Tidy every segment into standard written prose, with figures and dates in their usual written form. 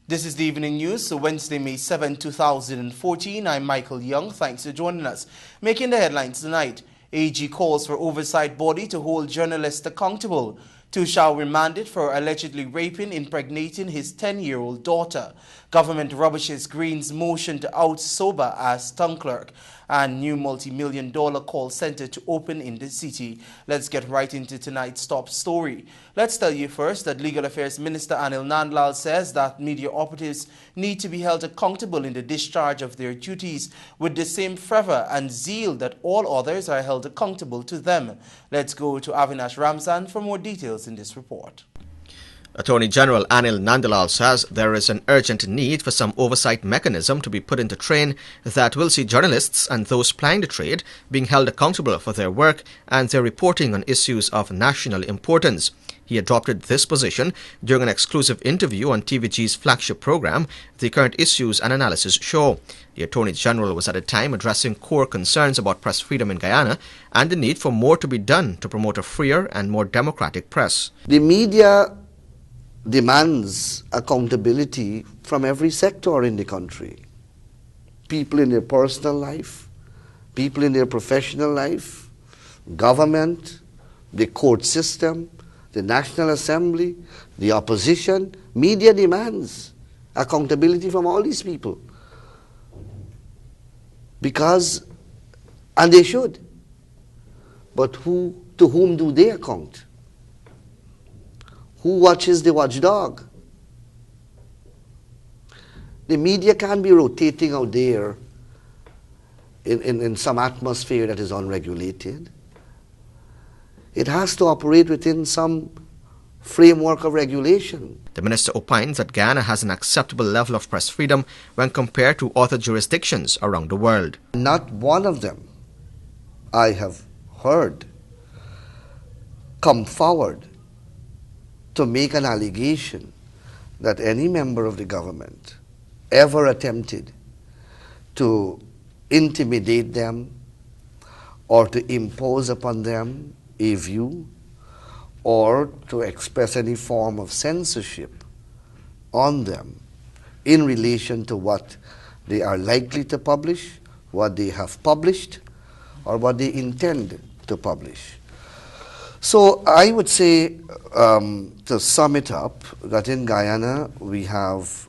This is the Evening News, so Wednesday, May 7, 2014. I'm Michael Young. Thanks for joining us. Making the headlines tonight, AG calls for oversight body to hold journalists accountable. Tushau remanded for allegedly raping, impregnating his 10-year-old daughter. Government rubbishes Green's motion to out Soba as town clerk. And new multi-million-dollar call center to open in the city. Let's get right into tonight's top story. Let's tell you first that Legal Affairs Minister Anil Nandlall says that media operatives need to be held accountable in the discharge of their duties with the same fervor and zeal that all others are held accountable to them. Let's go to Avinash Ramzan for more details in this report. Attorney General Anil Nandlall says there is an urgent need for some oversight mechanism to be put into train that will see journalists and those plying the trade being held accountable for their work and their reporting on issues of national importance. He adopted this position during an exclusive interview on TVG's flagship program, The Current Issues and Analysis Show. The Attorney General was at the time addressing core concerns about press freedom in Guyana and the need for more to be done to promote a freer and more democratic press. The media demands accountability from every sector in the country. People in their personal life, people in their professional life, government, the court system, the National Assembly, the opposition. Media demands accountability from all these people. Because, and they should, but to whom do they account? Who watches the watchdog? The media can't be rotating out there in some atmosphere that is unregulated. It has to operate within some framework of regulation. The minister opines that Guyana has an acceptable level of press freedom when compared to other jurisdictions around the world. Not one of them I have heard come forward to make an allegation that any member of the government ever attempted to intimidate them or to impose upon them a view or to express any form of censorship on them in relation to what they are likely to publish, what they have published, or what they intend to publish. So I would say, to sum it up, that in Guyana we have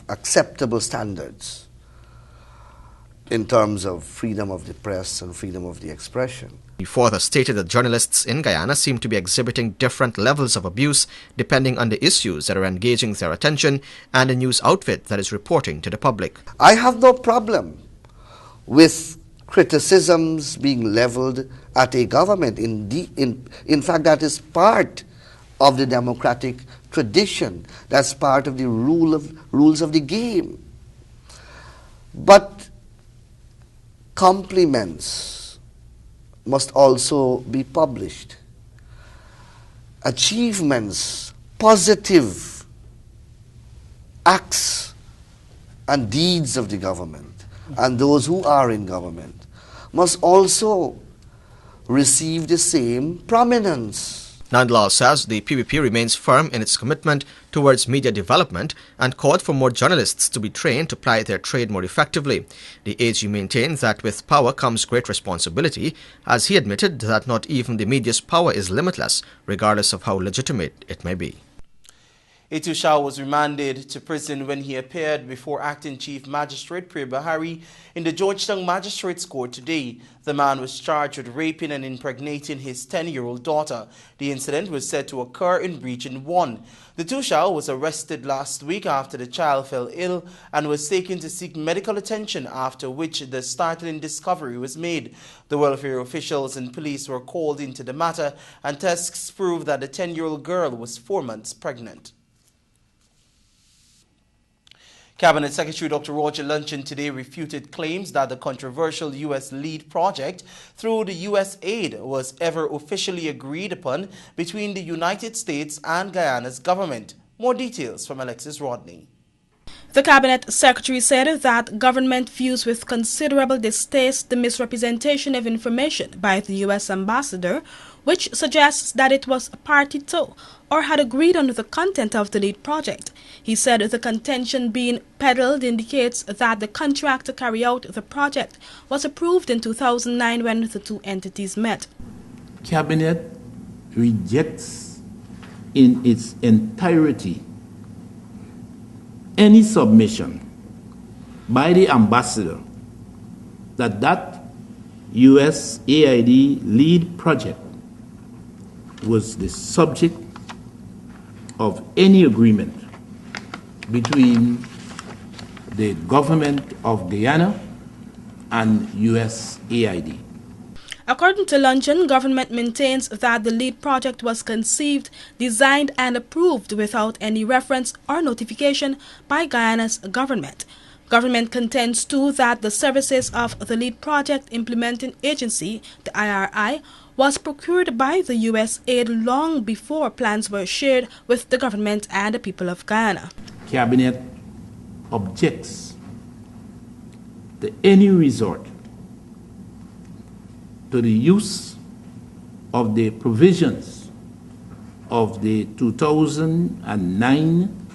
acceptable standards in terms of freedom of the press and freedom of the expression. He further stated that journalists in Guyana seem to be exhibiting different levels of abuse depending on the issues that are engaging their attention and the news outfit that is reporting to the public. I have no problem with criticisms being leveled at a government. In fact, that is part of the democratic tradition. That's part of the rules of the game. But compliments must also be published. Achievements, positive acts and deeds of the government and those who are in government must also receive the same prominence. Nandlall says the PPP remains firm in its commitment towards media development and called for more journalists to be trained to ply their trade more effectively. The AG maintains that with power comes great responsibility, as he admitted that not even the media's power is limitless, regardless of how legitimate it may be. Tushau was remanded to prison when he appeared before Acting Chief Magistrate Priya Bahari in the Georgetown Magistrates Court today. The man was charged with raping and impregnating his 10-year-old daughter. The incident was said to occur in Region 1. The Tushau was arrested last week after the child fell ill and was taken to seek medical attention, after which the startling discovery was made. The welfare officials and police were called into the matter, and tests proved that the 10-year-old girl was 4 months pregnant. Cabinet Secretary Dr. Roger Luncheon today refuted claims that the controversial U.S. lead project through the U.S. aid was ever officially agreed upon between the United States and Guyana's government. More details from Alexis Rodney. The Cabinet Secretary said that government views with considerable distaste the misrepresentation of information by the U.S. ambassador, which suggests that it was a party to or had agreed on the content of the lead project. He said the contention being peddled indicates that the contract to carry out the project was approved in 2009 when the two entities met. Cabinet rejects in its entirety any submission by the ambassador that USAID lead project was the subject of any agreement between the government of Guyana and USAID. According to Luncheon, government maintains that the lead project was conceived, designed and approved without any reference or notification by Guyana's government. Government contends too that the services of the lead project implementing agency, the IRI, was procured by the U.S. aid long before plans were shared with the government and the people of Guyana. Cabinet objects to any resort to the use of the provisions of the 2009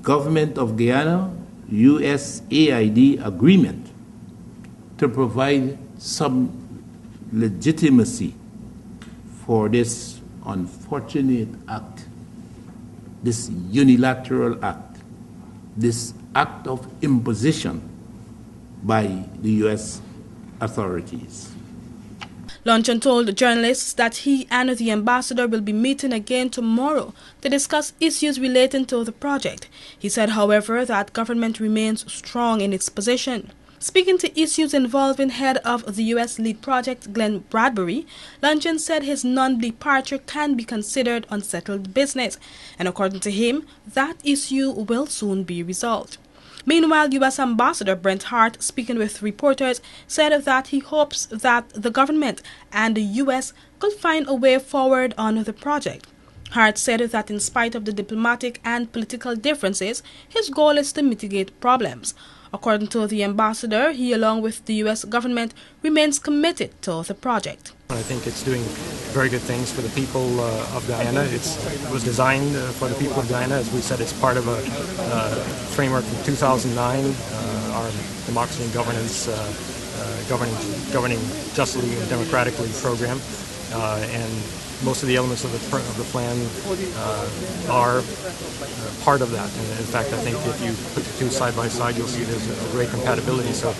Government of Guyana USAID agreement to provide some legitimacy for this unfortunate act, this unilateral act, this act of imposition by the U.S. authorities. Luncheon told journalists that he and the ambassador will be meeting again tomorrow to discuss issues relating to the project. He said, however, that government remains strong in its position. Speaking to issues involving head of the U.S. lead project, Glenn Bradbury, Luncheon said his non-departure can be considered unsettled business, and according to him, that issue will soon be resolved. Meanwhile, U.S. Ambassador Brent Hart, speaking with reporters, said that he hopes that the government and the U.S. could find a way forward on the project. Hart said that in spite of the diplomatic and political differences, his goal is to mitigate problems. According to the ambassador, he, along with the U.S. government, remains committed to the project. I think it's doing very good things for the people of Guyana. It was designed for the people of Guyana. As we said, it's part of a framework from 2009, our democracy and governance, governing justly and democratically program. And most of the elements of the plan are part of that. And in fact, I think if you put the two side by side, you'll see there's a great compatibility. So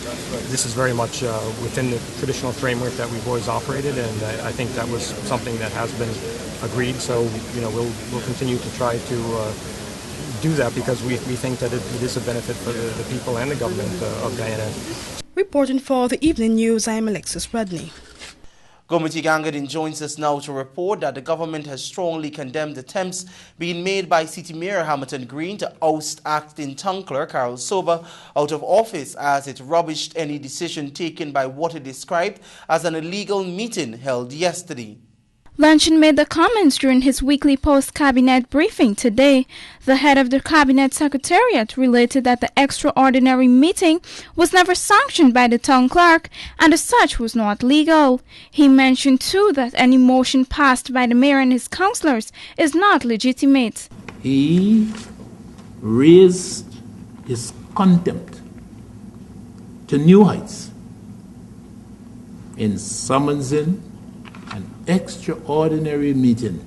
this is very much within the traditional framework that we've always operated, and I think that was something that has been agreed. So we'll continue to try to do that because we think that it is a benefit for the people and the government of Guyana. Reporting for the Evening News, I'm Alexis Rodney. Gomiti Gangadin joins us now to report that the government has strongly condemned attempts being made by City Mayor Hamilton Green to oust acting town clerk Carol Sober out of office as it rubbished any decision taken by what it described as an illegal meeting held yesterday. Luncheon made the comments during his weekly post-cabinet briefing today. The head of the cabinet secretariat related that the extraordinary meeting was never sanctioned by the town clerk and as such was not legal. He mentioned too that any motion passed by the mayor and his councillors is not legitimate. He raised his contempt to new heights in summoning an extraordinary meeting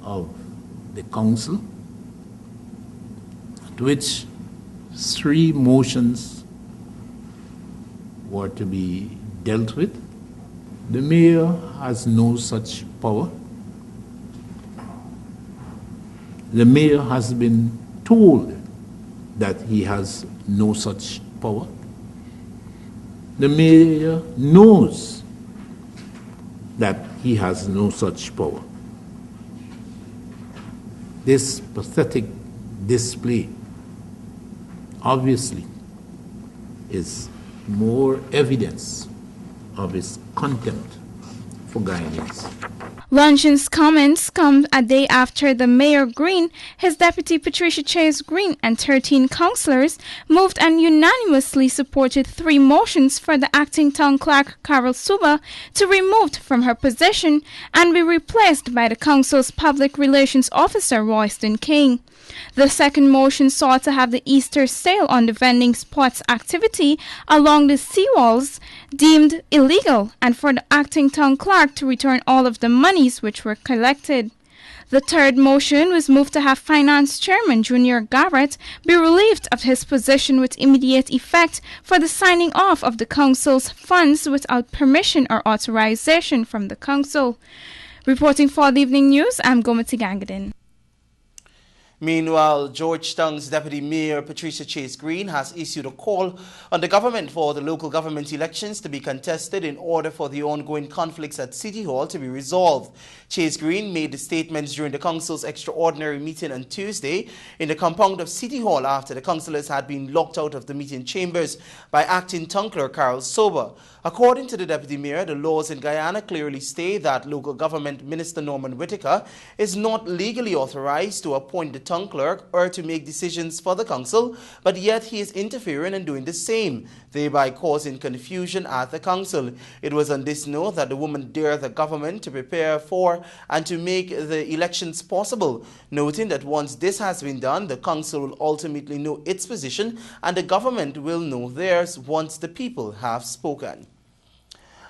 of the council at which 3 motions were to be dealt with. The mayor has no such power. The mayor has been told that he has no such power. The mayor knows that he has no such power. This pathetic display obviously is more evidence of his contempt for Guyanese. Luncheon's comments come a day after the Mayor Green, his deputy Patricia Chase Green, and 13 councillors moved and unanimously supported 3 motions for the acting town clerk Carol Suba to be removed from her position and be replaced by the council's public relations officer Royston King. The second motion sought to have the Easter sale on the vending spots activity along the seawalls deemed illegal and for the acting town clerk to return all of the monies which were collected. The third motion was moved to have Finance Chairman Junior Garrett be relieved of his position with immediate effect for the signing off of the council's funds without permission or authorization from the council. Reporting for the Evening News, I'm Gomati Gangadin. Meanwhile, Georgetown's Deputy Mayor Patricia Chase Green has issued a call on the government for the local government elections to be contested in order for the ongoing conflicts at City Hall to be resolved. Chase Green made the statements during the council's extraordinary meeting on Tuesday in the compound of City Hall after the councillors had been locked out of the meeting chambers by acting town clerk Carol Suba. According to the Deputy Mayor, the laws in Guyana clearly state that local government Minister Norman Whitaker is not legally authorized to appoint the town clerk or to make decisions for the council, but yet he is interfering and doing the same, thereby causing confusion at the council. It was on this note that the woman dared the government to prepare for and to make the elections possible, noting that once this has been done, the council will ultimately know its position and the government will know theirs once the people have spoken.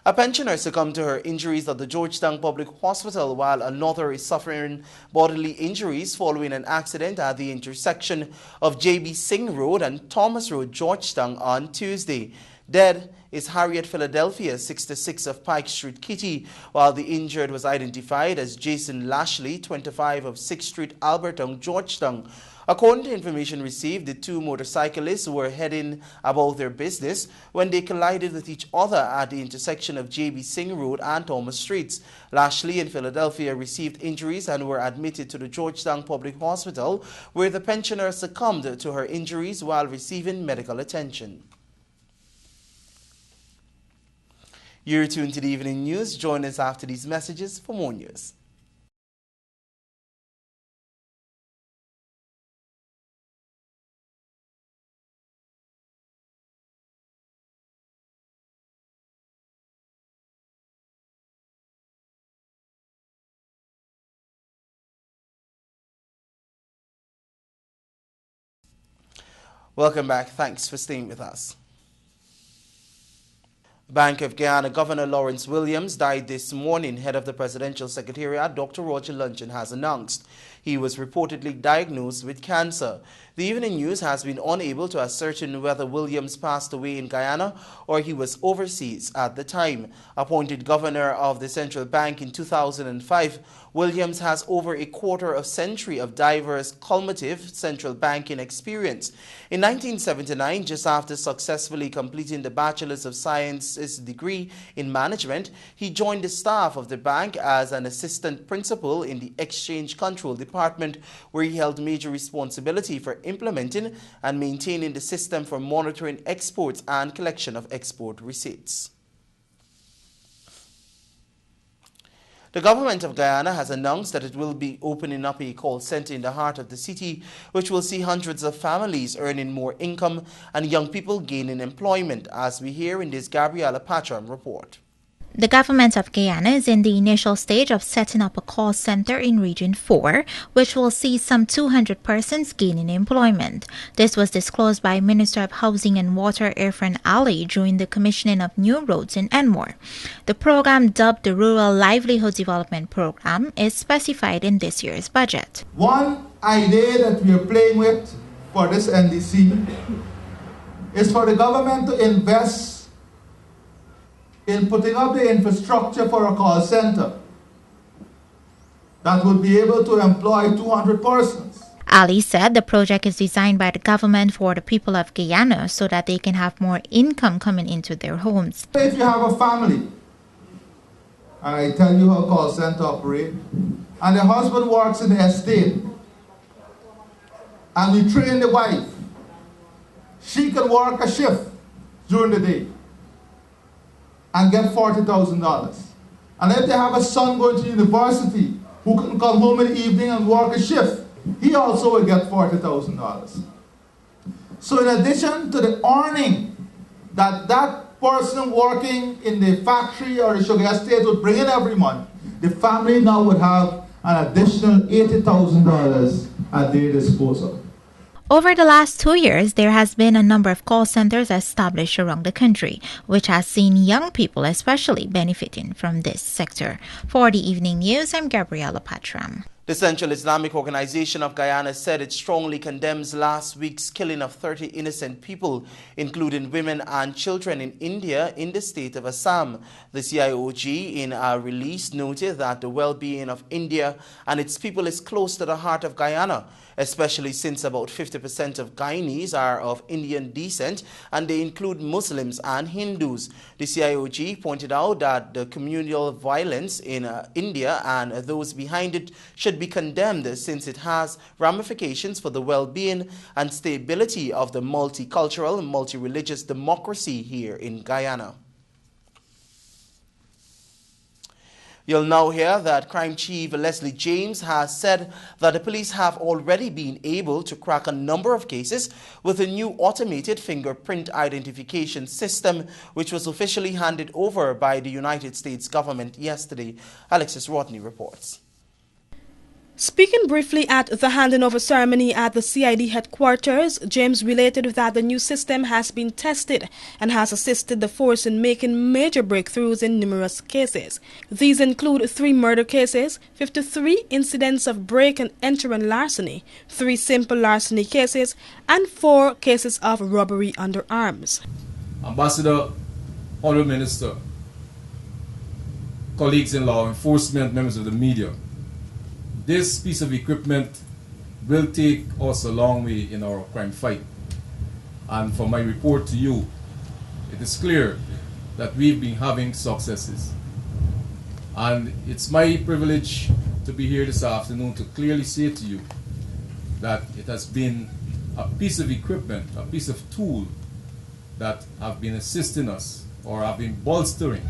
A pensioner succumbed to her injuries at the Georgetown Public Hospital while another is suffering bodily injuries following an accident at the intersection of J.B. Singh Road and Thomas Road, Georgetown on Tuesday. Dead is Harriet Philadelphia, 66 of Pike Street, Kitty, while the injured was identified as Jason Lashley, 25 of 6th Street, Alberton, Georgetown. According to information received, the 2 motorcyclists were heading about their business when they collided with each other at the intersection of J.B. Singh Road and Thomas Streets. Lashley and Philadelphia received injuries and were admitted to the Georgetown Public Hospital, where the pensioner succumbed to her injuries while receiving medical attention. You're tuned to the Evening News. Join us after these messages for more news. Welcome back. Thanks for staying with us. Bank of Guyana Governor Lawrence Williams died this morning. Head of the Presidential Secretariat, Dr. Roger Luncheon, has announced he was reportedly diagnosed with cancer. The Evening News has been unable to ascertain whether Williams passed away in Guyana or he was overseas at the time. Appointed governor of the central bank in 2005, Williams has over a quarter-century of diverse cumulative central banking experience. In 1979, just after successfully completing the Bachelor's of Sciences degree in management, he joined the staff of the bank as an assistant principal in the Exchange Control Department, where he held major responsibility for implementing and maintaining the system for monitoring exports and collection of export receipts. The government of Guyana has announced that it will be opening up a call center in the heart of the city, which will see hundreds of families earning more income and young people gaining employment, as we hear in this Gabriela Patram report. The government of Guyana is in the initial stage of setting up a call center in Region 4, which will see some 200 persons gaining employment. This was disclosed by Minister of Housing and Water Irfan Ali during the commissioning of new roads in Enmore. The program, dubbed the Rural Livelihood Development Program, is specified in this year's budget. One idea that we are playing with for this NDC is for the government to invest in putting up the infrastructure for a call center that would be able to employ 200 persons. Ali said the project is designed by the government for the people of Guyana so that they can have more income coming into their homes. If you have a family, and I tell you how a call center operates, and the husband works in the estate, and we train the wife, she can work a shift during the day and get $40,000. And if they have a son going to university who can come home in the evening and work a shift, he also will get $40,000. So in addition to the earning that that person working in the factory or the sugar estate would bring in every month, the family now would have an additional $80,000 at their disposal. Over the last 2 years, there has been a number of call centers established around the country, which has seen young people especially benefiting from this sector. For the Evening News, I'm Gabriela Patram. The Central Islamic Organization of Guyana said it strongly condemns last week's killing of 30 innocent people, including women and children in India in the state of Assam. The CIOG, in a release, noted that the well-being of India and its people is close to the heart of Guyana, especially since about 50% of Guyanese are of Indian descent and they include Muslims and Hindus. The CIOG pointed out that the communal violence in India and those behind it should be condemned since it has ramifications for the well-being and stability of the multicultural and multi-religious democracy here in Guyana. You'll now hear that Crime Chief Leslie James has said that the police have already been able to crack a number of cases with a new automated fingerprint identification system, which was officially handed over by the United States government yesterday. Alexis Rodney reports. Speaking briefly at the handing over ceremony at the CID headquarters, James related that the new system has been tested and has assisted the force in making major breakthroughs in numerous cases. These include 3 murder cases, 53 incidents of break and enter and larceny, 3 simple larceny cases, and 4 cases of robbery under arms. Ambassador, Honorable Minister, colleagues in law enforcement, members of the media, this piece of equipment will take us a long way in our crime fight. And from my report to you, it is clear that we've been having successes. And it's my privilege to be here this afternoon to clearly say to you that it has been a piece of equipment, a piece of tool that have been assisting us or have been bolstering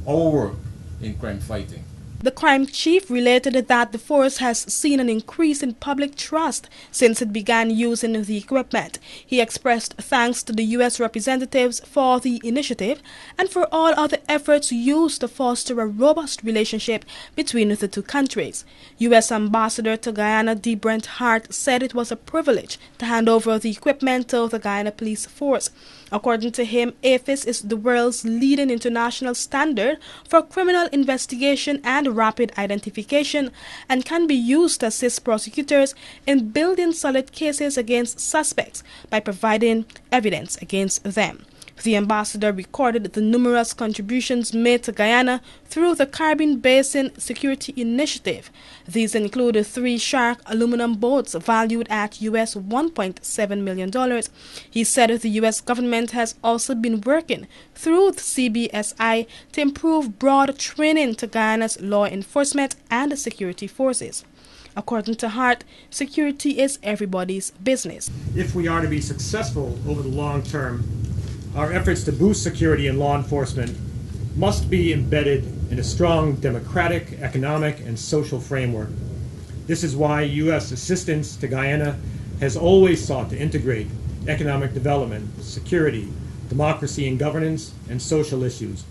our work in crime fighting. The crime chief related that the force has seen an increase in public trust since it began using the equipment. He expressed thanks to the U.S. representatives for the initiative and for all other efforts used to foster a robust relationship between the two countries. U.S. Ambassador to Guyana D. Brent Hart said it was a privilege to hand over the equipment to the Guyana Police Force. According to him, AFIS is the world's leading international standard for criminal investigation and rapid identification and can be used to assist prosecutors in building solid cases against suspects by providing evidence against them. The ambassador recorded the numerous contributions made to Guyana through the Caribbean Basin Security Initiative. These include 3 Shark aluminum boats valued at US $1.7 million. He said the U.S. government has also been working through the CBSI to improve broad training to Guyana's law enforcement and security forces. According to Hart, security is everybody's business. If we are to be successful over the long term, our efforts to boost security and law enforcement must be embedded in a strong democratic, economic, and social framework. This is why U.S. assistance to Guyana has always sought to integrate economic development, security, democracy and governance, and social issues,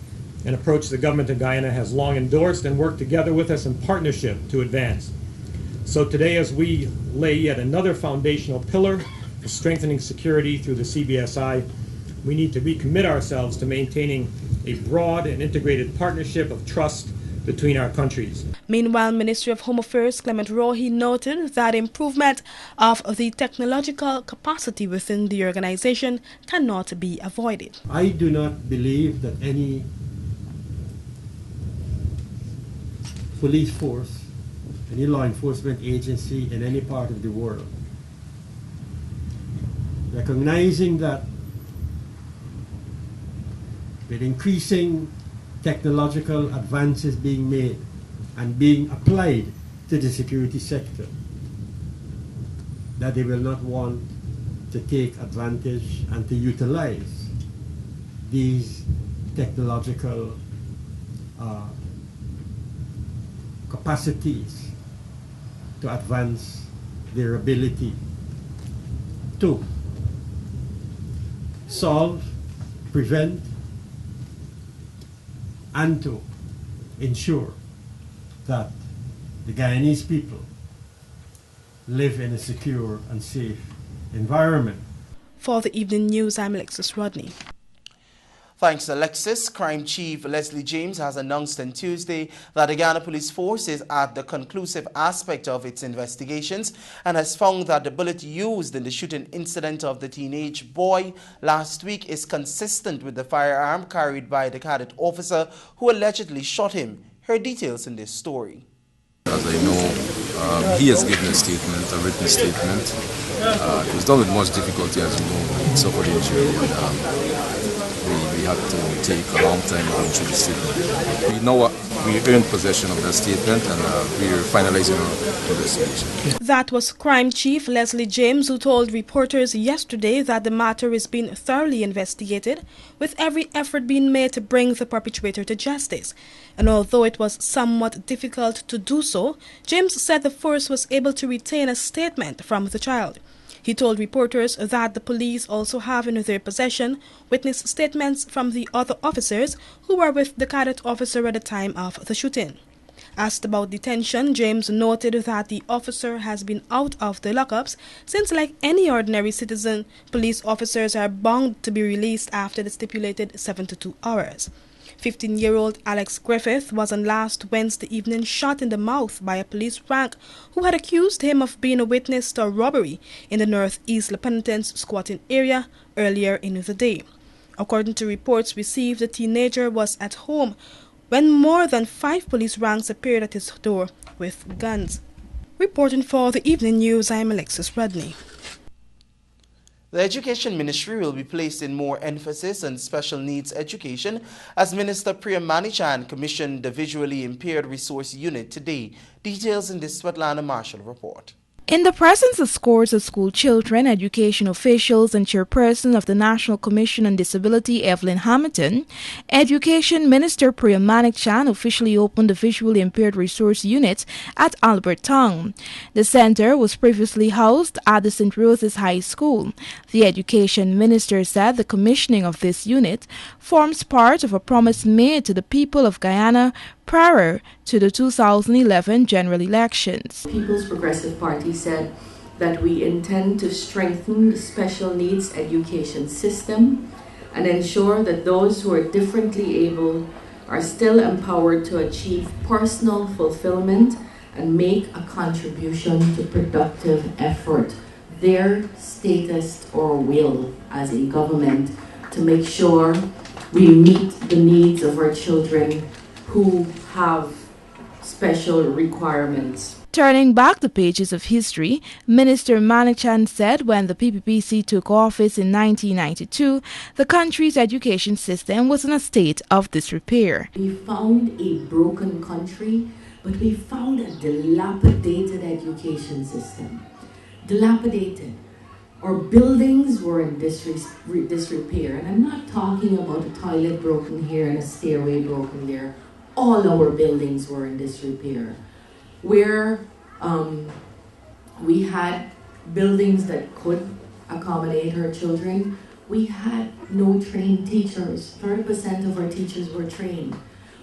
an approach the government of Guyana has long endorsed and worked together with us in partnership to advance. So today, as we lay yet another foundational pillar for strengthening security through the CBSI, we need to recommit ourselves to maintaining a broad and integrated partnership of trust between our countries. Meanwhile, Ministry of Home Affairs Clement Rohi noted that improvement of the technological capacity within the organization cannot be avoided. I do not believe that any police force, any law enforcement agency in any part of the world, recognizing that with increasing technological advances being made and being applied to the security sector, that they will not want to take advantage and to utilize these technological capacities to advance their ability to solve, prevent, and to ensure that the Guyanese people live in a secure and safe environment. For the evening news, I'm Alexis Rodney. Thanks, Alexis. Crime Chief Leslie James has announced on Tuesday that the Guyana Police Force is at the conclusive aspect of its investigations and has found that the bullet used in the shooting incident of the teenage boy last week is consistent with the firearm carried by the cadet officer who allegedly shot him. Her details in this story. As I know, he has given a statement, a written statement. It was done with much difficulty, as you know. He suffered injury, and we had to take a long time going through the statement. We know we earned possession of that statement, and we're finalizing our investigation. That was Crime Chief Leslie James, who told reporters yesterday that the matter is being thoroughly investigated, with every effort being made to bring the perpetrator to justice. And although it was somewhat difficult to do so, James said the force was able to retain a statement from the child. He told reporters that the police also have in their possession witness statements from the other officers who were with the cadet officer at the time of the shooting. Asked about detention, James noted that the officer has been out of the lockups since, like any ordinary citizen, police officers are bound to be released after the stipulated 72 hours. 15-year-old Alex Griffith was on last Wednesday evening shot in the mouth by a police rank who had accused him of being a witness to a robbery in the Northeast La Penitence squatting area earlier in the day. According to reports received, the teenager was at home when more than 5 police ranks appeared at his door with guns. Reporting for the evening news, I'm Alexis Rodney. The Education Ministry will be placing more emphasis on special needs education as Minister Priya Manichan commissioned the Visually Impaired Resource Unit today. Details in this Svetlana Marshall report. In the presence of scores of school children, education officials, and chairperson of the National Commission on Disability, Evelyn Hamilton, Education Minister Priya Manichan officially opened the Visually Impaired Resource Unit at Albert Tong. The center was previously housed at the St. Rose's High School. The Education Minister said the commissioning of this unit forms part of a promise made to the people of Guyana prior to the 2011 general elections. People's Progressive Party said that we intend to strengthen the special needs education system and ensure that those who are differently able are still empowered to achieve personal fulfillment and make a contribution to productive effort, their status or will as a government, to make sure we meet the needs of our children who have special requirements. Turning back the pages of history, Minister Manichan said when the PPPC took office in 1992, the country's education system was in a state of disrepair. We found a broken country, but we found a dilapidated education system. Dilapidated. Our buildings were in disrepair, and I'm not talking about a toilet broken here and a stairway broken there. All our buildings were in disrepair. Where we had buildings that could accommodate our children, we had no trained teachers. 30% of our teachers were trained.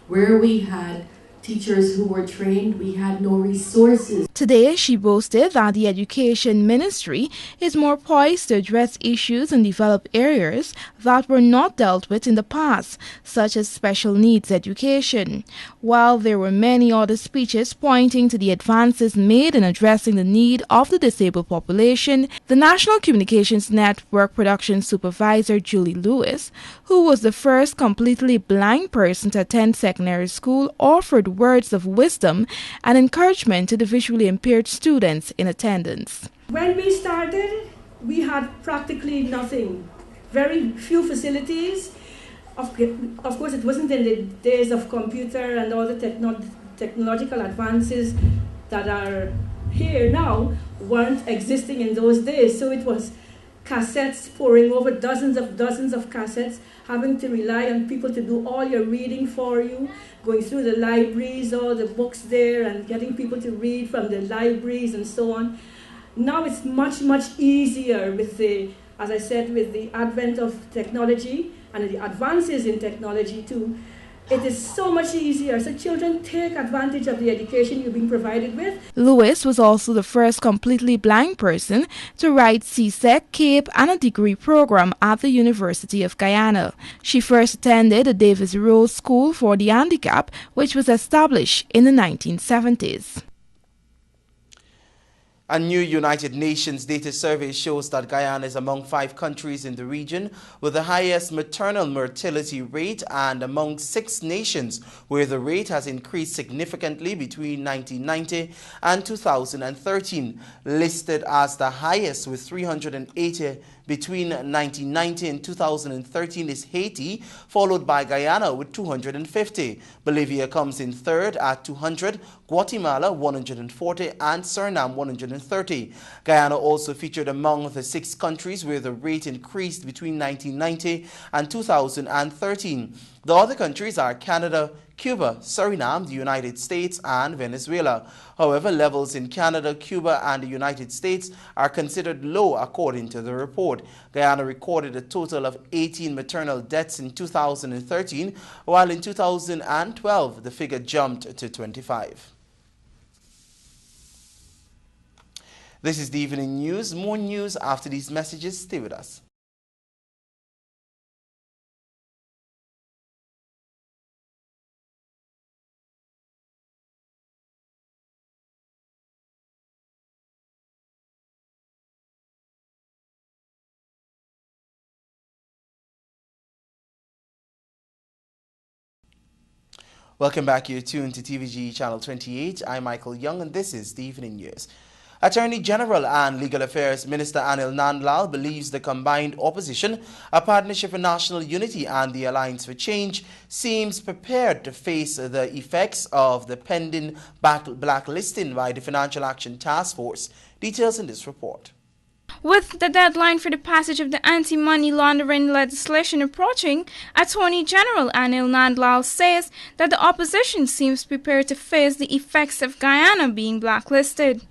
Where we had teachers who were trained, we had no resources. Today, she boasted that the Education Ministry is more poised to address issues and develop areas that were not dealt with in the past, such as special needs education. While there were many other speeches pointing to the advances made in addressing the need of the disabled population, the National Communications Network production supervisor Julie Lewis, who was the first completely blind person to attend secondary school, offered words of wisdom and encouragement to the visually impaired students in attendance. When we started, we had practically nothing, very few facilities. Of course, it wasn't in the days of computer and all the technological advances that are here now weren't existing in those days. So it was cassettes pouring over, dozens of cassettes, having to rely on people to do all your reading for you, going through the libraries, all the books there, and getting people to read from the libraries and so on. Now it's much, much easier with the, as I said, with the advent of technology and the advances in technology too. It is so much easier. So children take advantage of the education you're being provided with. Lewis was also the first completely blind person to write CSEC, CAPE, and a degree program at the University of Guyana. She first attended the Davis Rose School for the Handicapped, which was established in the 1970s. A new United Nations data survey shows that Guyana is among 5 countries in the region with the highest maternal mortality rate and among 6 nations where the rate has increased significantly between 1990 and 2013. Listed as the highest with 380 between 1990 and 2013 is Haiti, followed by Guyana with 250. Bolivia comes in third at 200, Guatemala 140, and Suriname 130. Guyana also featured among the 6 countries where the rate increased between 1990 and 2013. The other countries are Canada, Cuba, Suriname, the United States, and Venezuela. However, levels in Canada, Cuba, and the United States are considered low according to the report. Guyana recorded a total of 18 maternal deaths in 2013, while in 2012 the figure jumped to 25. This is the evening news. More news after these messages. Stay with us. Welcome back. You're tuned to TVG Channel 28. I'm Michael Young, and this is the evening news. Attorney General and Legal Affairs Minister Anil Nandlal believes the combined opposition, a Partnership for National Unity and the Alliance for Change, seems prepared to face the effects of the pending blacklisting by the Financial Action Task Force. Details in this report. With the deadline for the passage of the anti-money laundering legislation approaching, Attorney General Anil Nandlal says that the opposition seems prepared to face the effects of Guyana being blacklisted.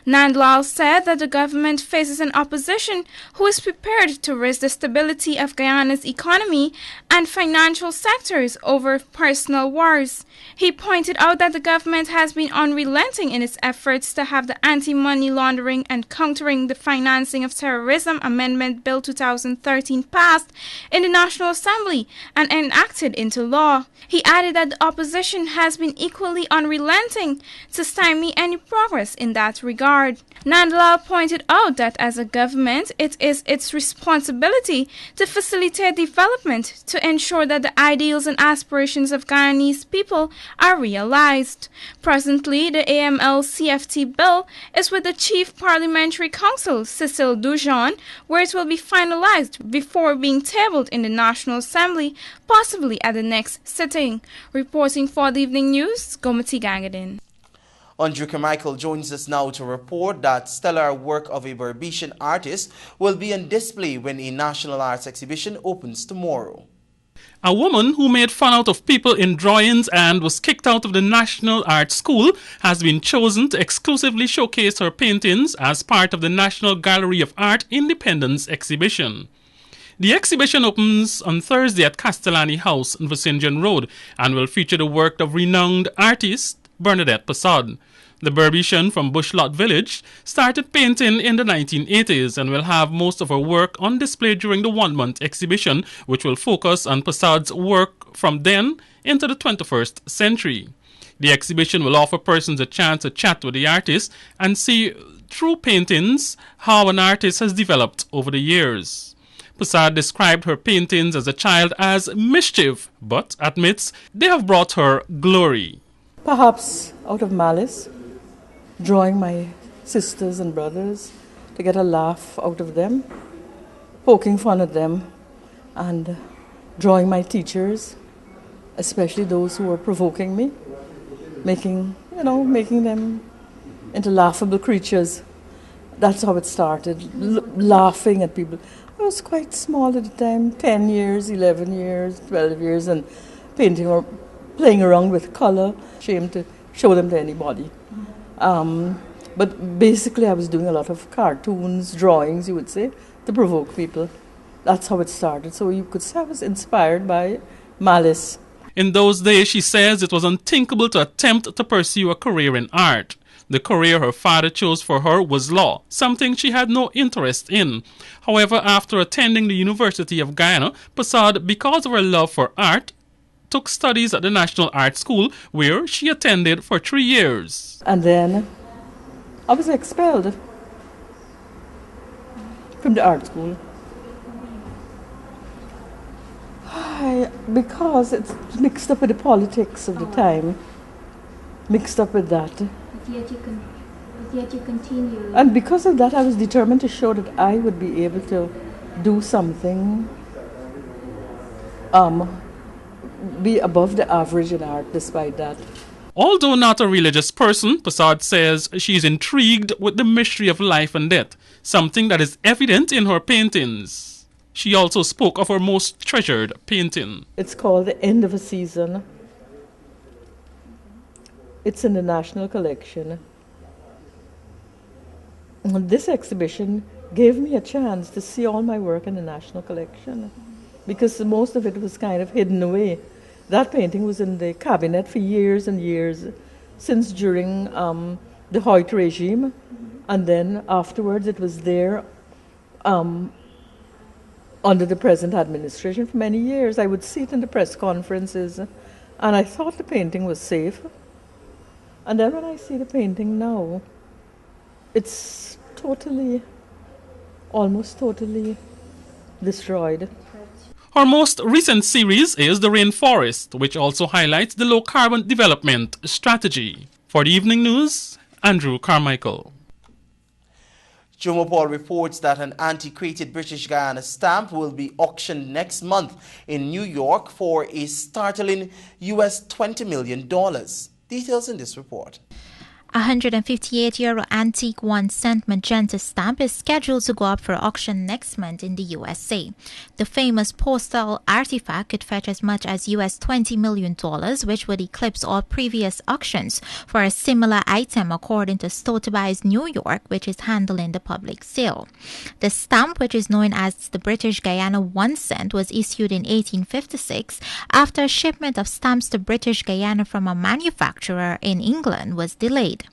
Nandlal said that the government faces an opposition who is prepared to risk the stability of Guyana's economy and financial sectors over personal wars. He pointed out that the government has been unrelenting in its efforts to have the Anti-Money Laundering and Countering the Financing of Terrorism Amendment Bill 2013 passed in the National Assembly and enacted into law. He added that the opposition has been equally unrelenting to stymie any progress in that regard. Nandlal pointed out that as a government, it is its responsibility to facilitate development to ensure that the ideals and aspirations of Guyanese people are realized. Presently, the AML-CFT bill is with the Chief Parliamentary Counsel, Cecile Dujon, where it will be finalized before being tabled in the National Assembly, possibly at the next sitting. Reporting for the Evening News, Gomati Gangadin. Andrew Carmichael joins us now to report that stellar work of a Berbetian artist will be on display when a National Arts exhibition opens tomorrow. A woman who made fun out of people in drawings and was kicked out of the National Art School has been chosen to exclusively showcase her paintings as part of the National Gallery of Art Independence exhibition. The exhibition opens on Thursday at Castellani House on Vicinjan Road and will feature the work of renowned artist Bernadette Passad. The Berbetian from Bushlot Village started painting in the 1980s and will have most of her work on display during the one-month exhibition, which will focus on Passad's work from then into the 21st century. The exhibition will offer persons a chance to chat with the artist and see through paintings how an artist has developed over the years. Passad described her paintings as a child as mischief, but admits they have brought her glory. Perhaps out of malice, drawing my sisters and brothers to get a laugh out of them, poking fun at them, and drawing my teachers, especially those who were provoking me, making them into laughable creatures. That's how it started, laughing at people. I was quite small at the time, 10 years, 11 years, 12 years, and painting or playing around with color, ashamed to show them to anybody. But basically I was doing a lot of cartoons, drawings, you would say, to provoke people. That's how it started. So you could say I was inspired by Malice. In those days, she says it was unthinkable to attempt to pursue a career in art. The career her father chose for her was law, something she had no interest in. However, after attending the University of Guyana, Persaud, because of her love for art, took studies at the National Art School, where she attended for 3 years. And then I was expelled from the art school. Because it's mixed up with the politics of the time, mixed up with that. But yet you continue. And because of that, I was determined to show that I would be able to do something, be above the average in art despite that. Although not a religious person, Persaud says she is intrigued with the mystery of life and death, something that is evident in her paintings. She also spoke of her most treasured painting. It's called The End of a Season. It's in the National Collection. And this exhibition gave me a chance to see all my work in the National Collection, because most of it was kind of hidden away. That painting was in the cabinet for years and years, since during the Hoyt regime, and then afterwards it was there under the present administration for many years. I would see it in the press conferences, and I thought the painting was safe. And then when I see the painting now, it's almost totally destroyed. Her most recent series is The Rainforest, which also highlights the low-carbon development strategy. For the Evening News, Andrew Carmichael. Jomo Paul reports that an antiquated British Guyana stamp will be auctioned next month in New York for a startling US $20 million. Details in this report. A 158-euro antique 1-cent magenta stamp is scheduled to go up for auction next month in the USA. The famous postal artifact could fetch as much as US $20 million, which would eclipse all previous auctions for a similar item, according to Sotheby's New York, which is handling the public sale. The stamp, which is known as the British Guyana 1 cent, was issued in 1856 after a shipment of stamps to British Guyana from a manufacturer in England was delayed.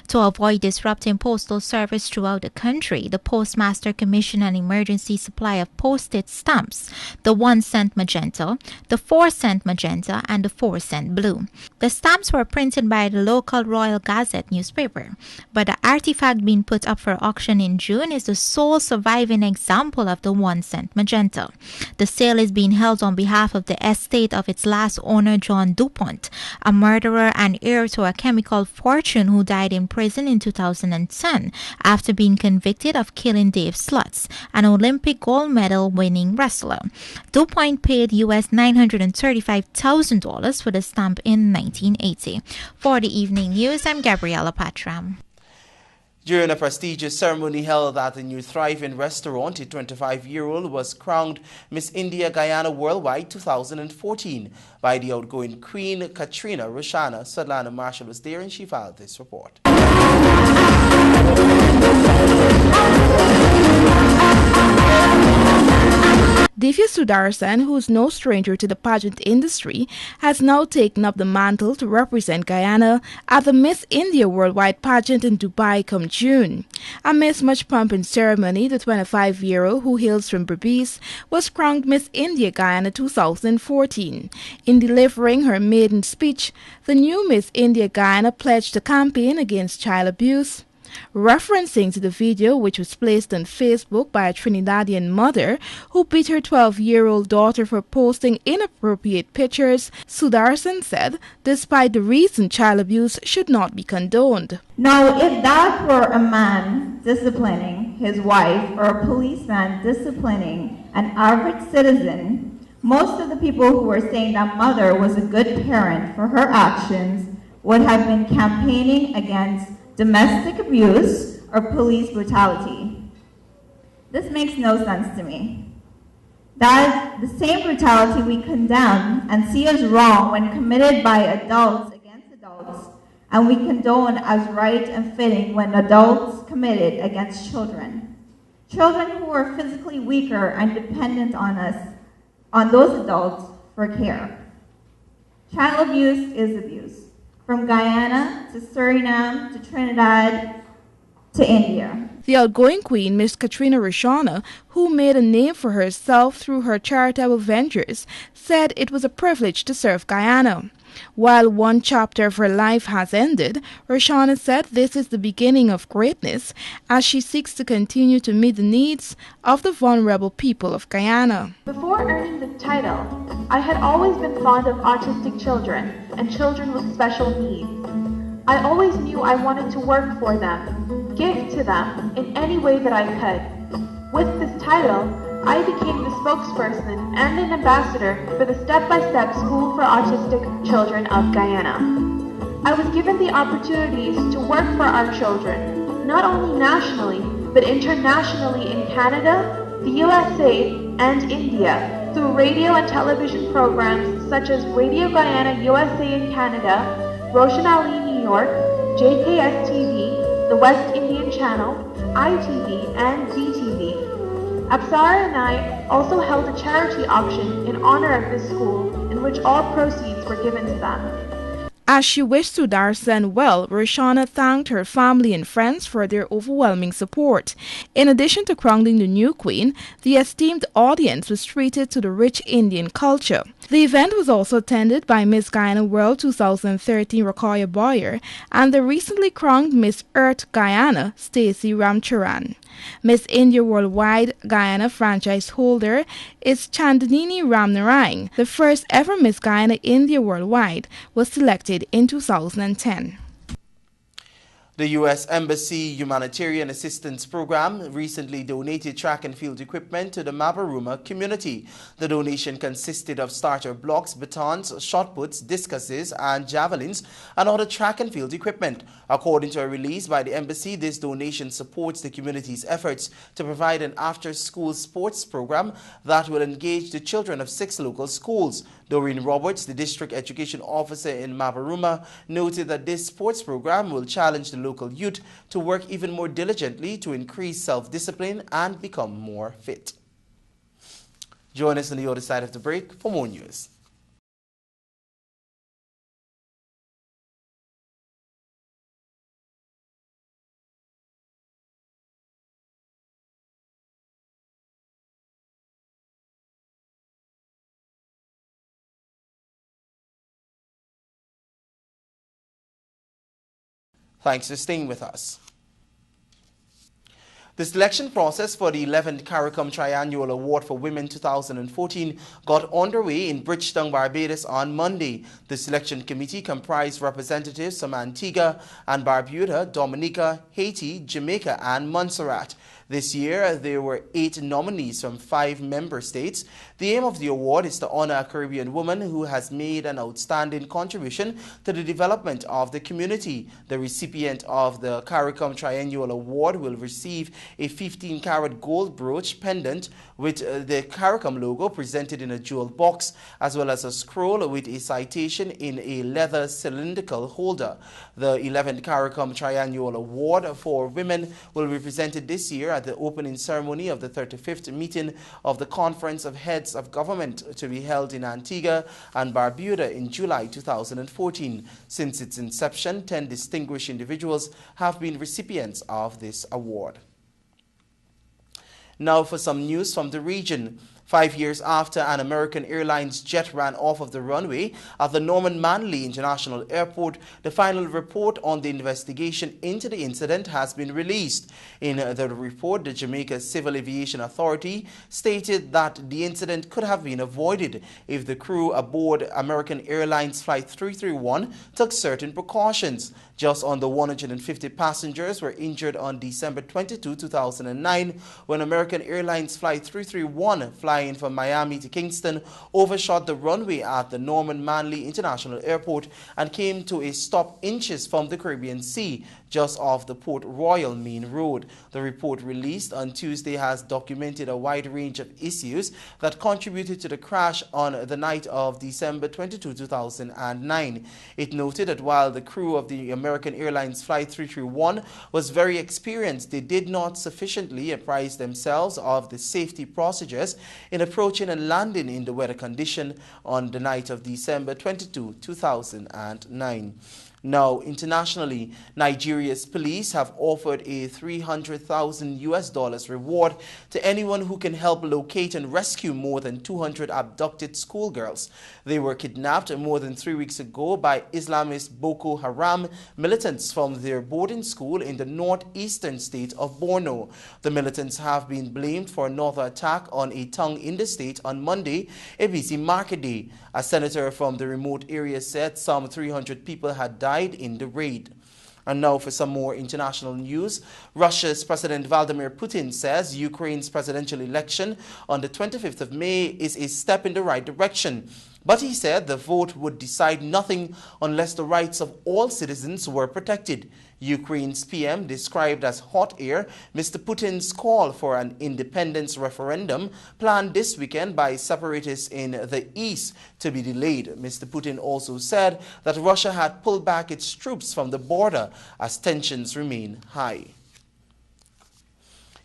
To avoid disrupting postal service throughout the country, the Postmaster commissioned an emergency supply of postage stamps, the 1 cent magenta, the 4 cent magenta, and the 4 cent blue. The stamps were printed by the local Royal Gazette newspaper, but the artifact being put up for auction in June is the sole surviving example of the 1 cent magenta. The sale is being held on behalf of the estate of its last owner, John DuPont, a murderer and heir to a chemical fortune who died in prison in 2010 after being convicted of killing Dave Slutz, an Olympic gold medal winning wrestler. DuPont paid US $935,000 for the stamp in 1980. For the Evening News, I'm Gabriella Patram. During a prestigious ceremony held at the New Thriving restaurant, a 25-year-old was crowned Miss India Guyana Worldwide 2014 by the outgoing Queen Katrina Roshana. Sadlana Marshall was there and she filed this report. Divya Sudarsan, who is no stranger to the pageant industry, has now taken up the mantle to represent Guyana at the Miss India Worldwide pageant in Dubai come June. Amidst much pomp and ceremony, the 25-year-old, who hails from Berbice, was crowned Miss India Guyana 2014. In delivering her maiden speech, the new Miss India Guyana pledged to campaign against child abuse. Referencing to the video which was placed on Facebook by a Trinidadian mother who beat her 12-year-old daughter for posting inappropriate pictures, Sudarsan said, despite the reason child abuse should not be condoned. Now, if that were a man disciplining his wife or a policeman disciplining an average citizen, most of the people who were saying that mother was a good parent for her actions would have been campaigning against domestic abuse or police brutality. This makes no sense to me. That is the same brutality we condemn and see as wrong when committed by adults against adults, and we condone as right and fitting when adults commit it against children. Children who are physically weaker and dependent on us, on those adults, for care. Child abuse is abuse, from Guyana to Suriname to Trinidad to India. The outgoing queen, Miss Katrina Rashana, who made a name for herself through her charitable ventures, said it was a privilege to serve Guyana. While one chapter of her life has ended, Rashana said this is the beginning of greatness as she seeks to continue to meet the needs of the vulnerable people of Guyana. Before earning the title, I had always been fond of autistic children and children with special needs. I always knew I wanted to work for them, give to them in any way that I could. With this title, I became the spokesperson and an ambassador for the Step-by-Step School for Autistic Children of Guyana. I was given the opportunities to work for our children, not only nationally, but internationally in Canada, the USA, and India, through radio and television programs such as Radio Guyana USA in Canada, Roshan Ali New York, JKS TV, the West Indian Channel, ITV, and DTV. Apsara and I also held a charity auction in honor of this school in which all proceeds were given to them. As she wished Sudarshan well, Rashana thanked her family and friends for their overwhelming support. In addition to crowning the new queen, the esteemed audience was treated to the rich Indian culture. The event was also attended by Miss Guyana World 2013 Rokhaya Boyer and the recently crowned Miss Earth Guyana, Stacey Ramcharan. Miss India Worldwide Guyana franchise holder is Chandnini Ramnarine. The first ever Miss Guyana India Worldwide was selected in 2010. The U.S. Embassy Humanitarian Assistance Program recently donated track and field equipment to the Mabaruma community. The donation consisted of starter blocks, batons, shot puts, discuses, and javelins, and other track and field equipment. According to a release by the embassy, this donation supports the community's efforts to provide an after-school sports program that will engage the children of 6 local schools. Doreen Roberts, the district education officer in Mabaruma, noted that this sports program will challenge the local youth to work even more diligently to increase self-discipline and become more fit. Join us on the other side of the break for more news. Thanks for staying with us. The selection process for the 11th CARICOM Triannual Award for Women 2014 got underway in Bridgetown, Barbados on Monday. The selection committee comprised representatives from Antigua and Barbuda, Dominica, Haiti, Jamaica, and Montserrat. This year, there were 8 nominees from 5 member states. The aim of the award is to honor a Caribbean woman who has made an outstanding contribution to the development of the community. The recipient of the CARICOM Triennial Award will receive a 15-carat gold brooch pendant with the CARICOM logo presented in a jeweled box, as well as a scroll with a citation in a leather cylindrical holder. The 11th CARICOM Triennial Award for Women will be presented this year at the opening ceremony of the 35th meeting of the Conference of Heads of Government to be held in Antigua and Barbuda in July 2014. Since its inception, 10 distinguished individuals have been recipients of this award. Now for some news from the region. 5 years after an American Airlines jet ran off of the runway at the Norman Manley International Airport, the final report on the investigation into the incident has been released. In the report, the Jamaica Civil Aviation Authority stated that the incident could have been avoided if the crew aboard American Airlines Flight 331 took certain precautions. Just under 150 passengers were injured on December 22, 2009, when American Airlines Flight 331 flying from Miami to Kingston overshot the runway at the Norman Manley International Airport and came to a stop inches from the Caribbean Sea. just off the Port Royal Main Road. The report released on Tuesday has documented a wide range of issues that contributed to the crash on the night of December 22, 2009. It noted that while the crew of the American Airlines Flight 331 was very experienced, they did not sufficiently apprise themselves of the safety procedures in approaching and landing in the weather condition on the night of December 22, 2009. Now, internationally, Nigeria's police have offered a $300,000 reward to anyone who can help locate and rescue more than 200 abducted schoolgirls. They were kidnapped more than 3 weeks ago by Islamist Boko Haram militants from their boarding school in the northeastern state of Borno. The militants have been blamed for another attack on a town in the state on Monday, a busy market day. A senator from the remote area said some 300 people had died in the raid. And now for some more international news. Russia's President Vladimir Putin says Ukraine's presidential election on the 25th of May is a step in the right direction. But he said the vote would decide nothing unless the rights of all citizens were protected. Ukraine's PM described as hot air Mr. Putin's call for an independence referendum planned this weekend by separatists in the east to be delayed. Mr. Putin also said that Russia had pulled back its troops from the border as tensions remain high.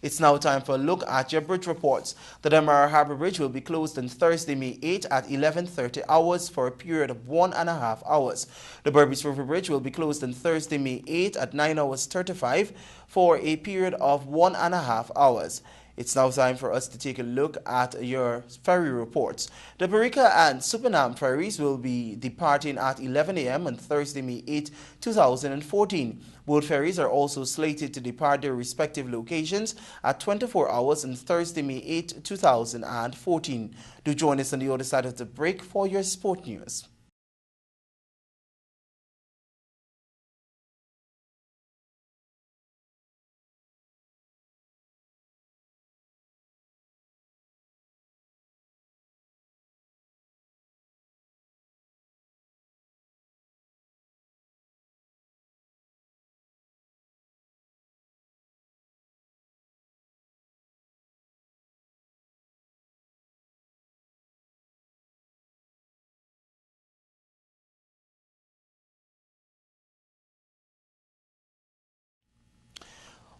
It's now time for a look at your bridge reports. The Demerara Harbour Bridge will be closed on Thursday, May 8 at 11:30 hours for a period of 1.5 hours. The Berbice River Bridge will be closed on Thursday, May 8 at 9 hours 35 for a period of 1.5 hours. It's now time for us to take a look at your ferry reports. The Barica and Supernam ferries will be departing at 11 a.m. on Thursday, May 8, 2014. Both ferries are also slated to depart their respective locations at 24 hours on Thursday, May 8, 2014. Do join us on the other side of the break for your sport news.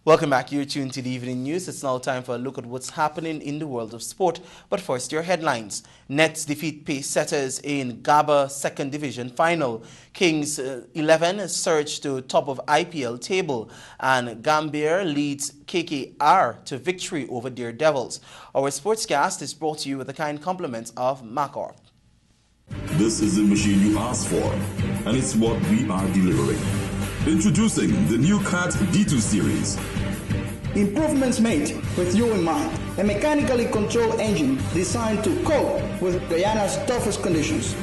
Welcome back. You're tuned to the Evening News. It's now time for a look at what's happening in the world of sport. But first, your headlines. Nets defeat Pace Setters in GABA 2nd Division final. Kings 11 surge to top of IPL table. And Gambier leads KKR to victory over Daredevils. Our sportscast is brought to you with the kind compliments of Macor. This is the machine you asked for, and it's what we are delivering. Introducing the new CAT D2 series. Improvements made with you in mind. A mechanically controlled engine designed to cope with Guyana's toughest conditions.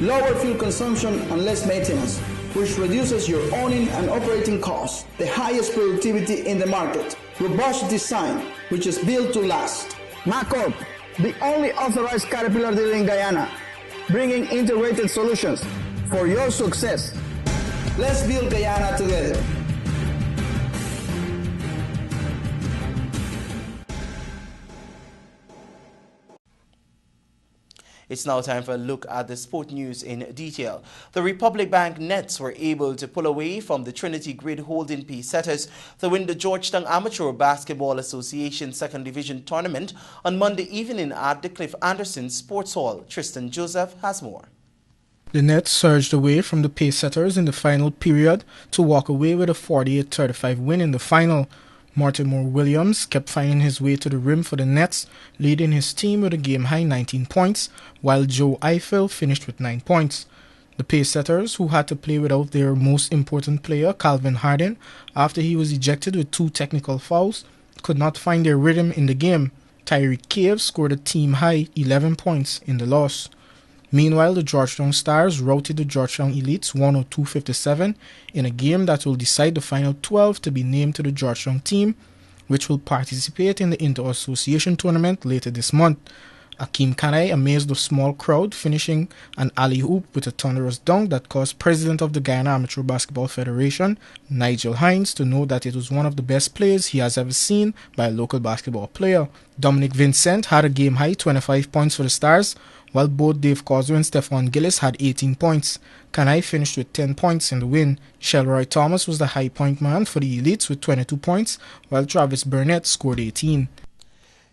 Lower fuel consumption and less maintenance, which reduces your owning and operating costs. The highest productivity in the market. Robust design, which is built to last. Macor, the only authorized Caterpillar dealer in Guyana, bringing integrated solutions for your success. Let's build Guyana together. It's now time for a look at the sport news in detail. The Republic Bank Nets were able to pull away from the Trinity Grid Holding Pace Setters to win the Georgetown Amateur Basketball Association 2nd Division tournament on Monday evening at the Cliff Anderson Sports Hall. Tristan Joseph has more. The Nets surged away from the Pace Setters in the final period to walk away with a 48-35 win in the final. Mortimer Williams kept finding his way to the rim for the Nets, leading his team with a game-high 19 points, while Joe Eiffel finished with 9 points. The Pace Setters, who had to play without their most important player, Calvin Harden, after he was ejected with 2 technical fouls, could not find their rhythm in the game. Tyreek Cave scored a team-high 11 points in the loss. Meanwhile, the Georgetown Stars routed the Georgetown Elites 102-57 in a game that will decide the final 12 to be named to the Georgetown team, which will participate in the Inter-Association tournament later this month. Akeem Kanai amazed the small crowd, finishing an alley-oop with a thunderous dunk that caused President of the Guyana Amateur Basketball Federation, Nigel Hines, to know that it was one of the best plays he has ever seen by a local basketball player. Dominic Vincent had a game-high 25 points for the Stars, while both Dave Causeway and Stephon Gillis had 18 points. Kanai finished with 10 points in the win. Shelroy Thomas was the high point man for the Elites with 22 points, while Travis Burnett scored 18.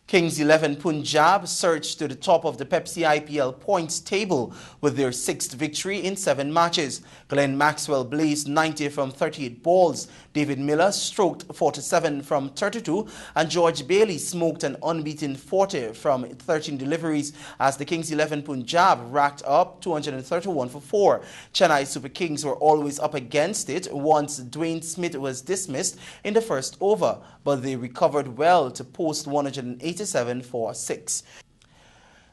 Kings 11 Punjab surged to the top of the Pepsi IPL points table with their 6th victory in 7 matches. Glenn Maxwell blazed 90 from 38 balls. David Miller stroked 47 from 32, and George Bailey smoked an unbeaten 40 from 13 deliveries as the Kings 11 Punjab racked up 231 for 4. Chennai Super Kings were always up against it once Dwayne Smith was dismissed in the first over, but they recovered well to post 187 for 6.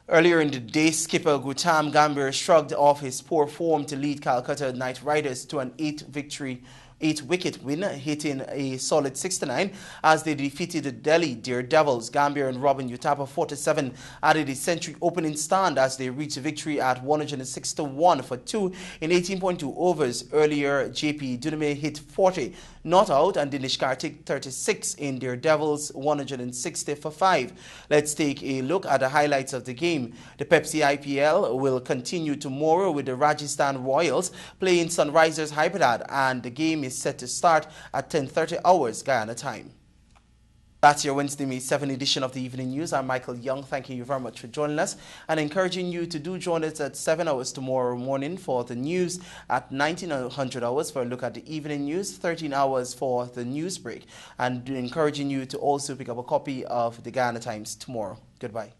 Earlier in the day, skipper Gautam Gambhir shrugged off his poor form to lead Calcutta Knight Riders to an 8-wicket win, hitting a solid 69 as they defeated the Delhi Daredevils. Gambhir and Robin Uthappa 47 added a century opening stand as they reached a victory at 161 for 2 in 18.2 overs. Earlier, JP Duname hit 40 not out, and Dinesh Karthik 36 in Daredevils 160 for 5. Let's take a look at the highlights of the game. The Pepsi IPL will continue tomorrow with the Rajasthan Royals playing Sunrisers Hyderabad, and the game is set to start at 10:30 hours Guyana time. That's your Wednesday, May 7 edition of the Evening News. I'm Michael Young, thanking you very much for joining us and encouraging you to do join us at 7 hours tomorrow morning for the news, at 1900 hours for a look at the Evening News, 13 hours for the news break, and encouraging you to also pick up a copy of the Guyana Times tomorrow. Goodbye.